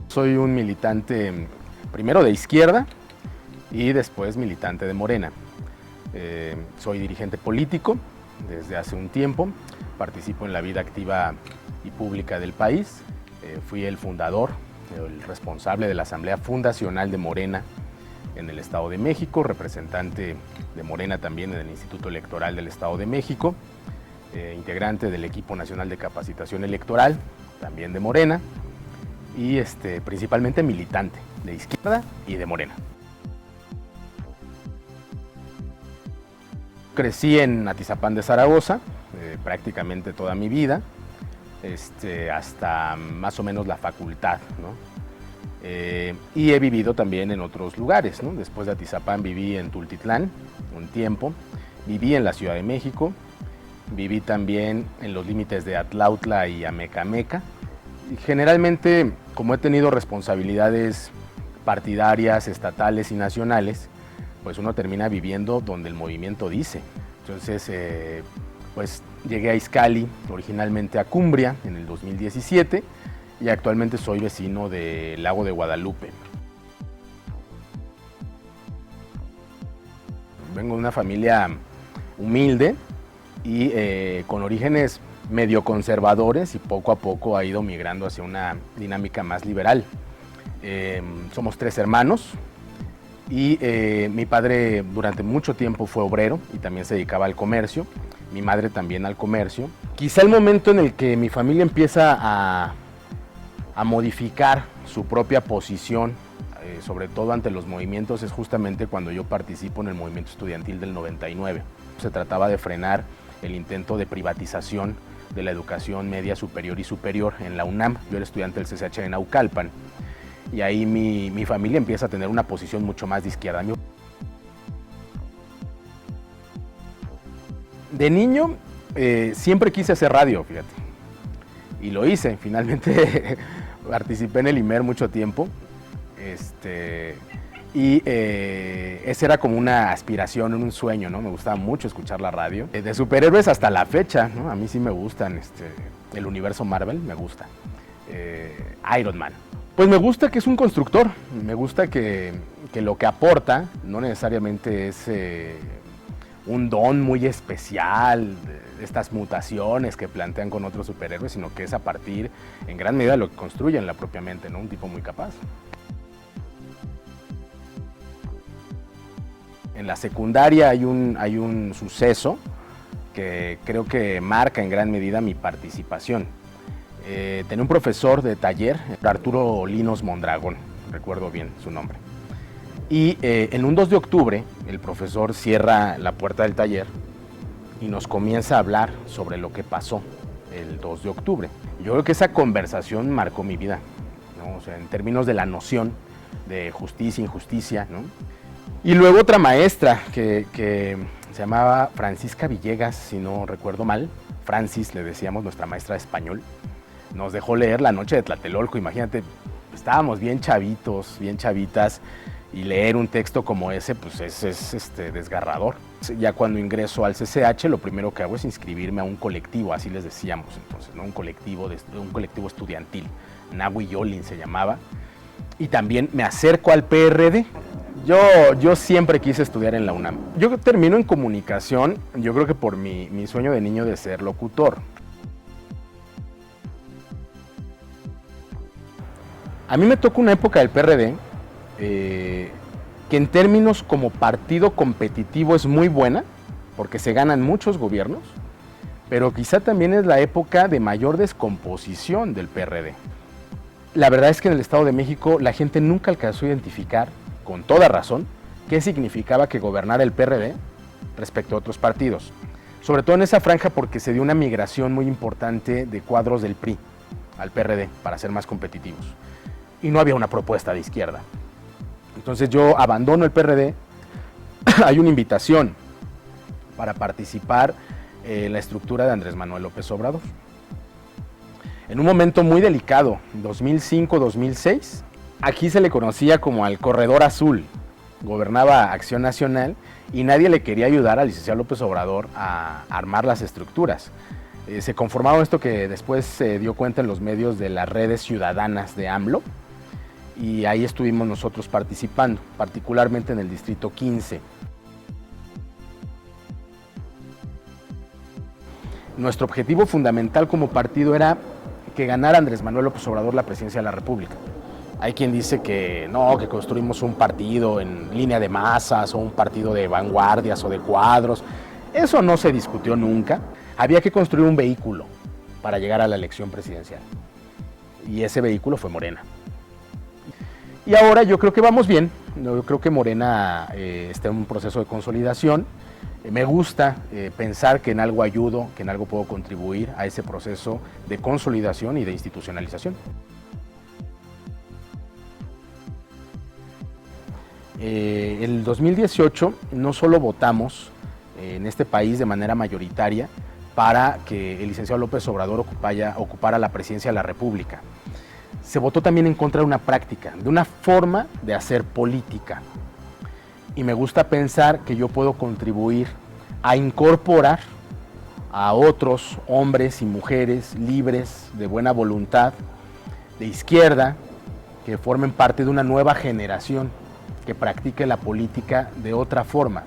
Soy un militante primero de izquierda y después militante de Morena. Soy dirigente político desde hace un tiempo, participo en la vida activa y pública del país. Fui el fundador, el responsable de la Asamblea Fundacional de Morena en el Estado de México, representante de Morena también en el Instituto Electoral del Estado de México, integrante del Equipo Nacional de Capacitación Electoral, también de Morena, y principalmente militante de izquierda y de Morena. Crecí en Atizapán de Zaragoza, prácticamente toda mi vida, hasta más o menos la facultad, ¿no? Y he vivido también en otros lugares, ¿no? Después de Atizapán viví en Tultitlán un tiempo, viví en la Ciudad de México, viví también en los límites de Atlautla y Amecameca. Y generalmente, como he tenido responsabilidades partidarias, estatales y nacionales, pues uno termina viviendo donde el movimiento dice. Entonces, pues llegué a Izcalli, originalmente a Cumbria, en el 2017, y actualmente soy vecino del Lago de Guadalupe. Vengo de una familia humilde y con orígenes medio conservadores, y poco a poco ha ido migrando hacia una dinámica más liberal. Somos 3 hermanos y mi padre durante mucho tiempo fue obrero y también se dedicaba al comercio, mi madre también al comercio. Quizá el momento en el que mi familia empieza a modificar su propia posición, sobre todo ante los movimientos, es justamente cuando yo participo en el movimiento estudiantil del 99. Se trataba de frenar el intento de privatización de la educación media superior y superior en la UNAM. Yo era estudiante del CCH de Naucalpan y ahí mi familia empieza a tener una posición mucho más de izquierda. De niño siempre quise hacer radio, fíjate, y lo hice. Finalmente participé en el IMER mucho tiempo, y esa era como una aspiración, un sueño, ¿no? Me gustaba mucho escuchar la radio. De superhéroes hasta la fecha, ¿no? A mí sí me gustan, el universo Marvel me gusta. Iron Man. Pues me gusta que es un constructor, me gusta que lo que aporta no necesariamente es un don muy especial, estas mutaciones que plantean con otros superhéroes, sino que es a partir, en gran medida, de lo que construyen la propia mente, ¿no? Un tipo muy capaz. En la secundaria hay un suceso que creo que marca en gran medida mi participación. Tenía un profesor de taller, Arturo Linos Mondragón, recuerdo bien su nombre. Y en un 2 de octubre, el profesor cierra la puerta del taller y nos comienza a hablar sobre lo que pasó el 2 de octubre. Yo creo que esa conversación marcó mi vida, ¿no? O sea, en términos de la noción de justicia, injusticia, ¿no? Y luego otra maestra que se llamaba Francisca Villegas, si no recuerdo mal, Francis le decíamos, nuestra maestra de español, nos dejó leer La noche de Tlatelolco. Imagínate, estábamos bien chavitos, bien chavitas, y leer un texto como ese, pues es desgarrador. Ya cuando ingreso al CCH, lo primero que hago es inscribirme a un colectivo, así les decíamos entonces, ¿no? Un colectivo estudiantil, Nahui Yolin se llamaba, y también me acerco al PRD. Yo siempre quise estudiar en la UNAM. Yo termino en comunicación, yo creo que por mi sueño de niño de ser locutor. A mí me tocó una época del PRD que en términos como partido competitivo es muy buena, porque se ganan muchos gobiernos, pero quizá también es la época de mayor descomposición del PRD. La verdad es que en el Estado de México la gente nunca alcanzó a identificar, con toda razón, qué significaba que gobernara el PRD respecto a otros partidos. Sobre todo en esa franja, porque se dio una migración muy importante de cuadros del PRI al PRD para ser más competitivos. Y no había una propuesta de izquierda. Entonces yo abandono el PRD, hay una invitación para participar en la estructura de Andrés Manuel López Obrador. En un momento muy delicado, 2005-2006, aquí se le conocía como al Corredor Azul, gobernaba Acción Nacional y nadie le quería ayudar al licenciado López Obrador a armar las estructuras. Se conformaba esto que después se dio cuenta en los medios de las redes ciudadanas de AMLO, y ahí estuvimos nosotros participando, particularmente en el Distrito 15. Nuestro objetivo fundamental como partido era que ganara Andrés Manuel López Obrador la presidencia de la República. Hay quien dice que no, que construimos un partido en línea de masas o un partido de vanguardias o de cuadros. Eso no se discutió nunca. Había que construir un vehículo para llegar a la elección presidencial. Y ese vehículo fue Morena. Y ahora yo creo que vamos bien. Yo creo que Morena está en un proceso de consolidación. Me gusta pensar que en algo ayudo, que en algo puedo contribuir a ese proceso de consolidación y de institucionalización. El 2018 no solo votamos en este país de manera mayoritaria para que el licenciado López Obrador ocupara la presidencia de la República. Se votó también en contra de una práctica, de una forma de hacer política. Y me gusta pensar que yo puedo contribuir a incorporar a otros hombres y mujeres libres, de buena voluntad, de izquierda, que formen parte de una nueva generación que practique la política de otra forma.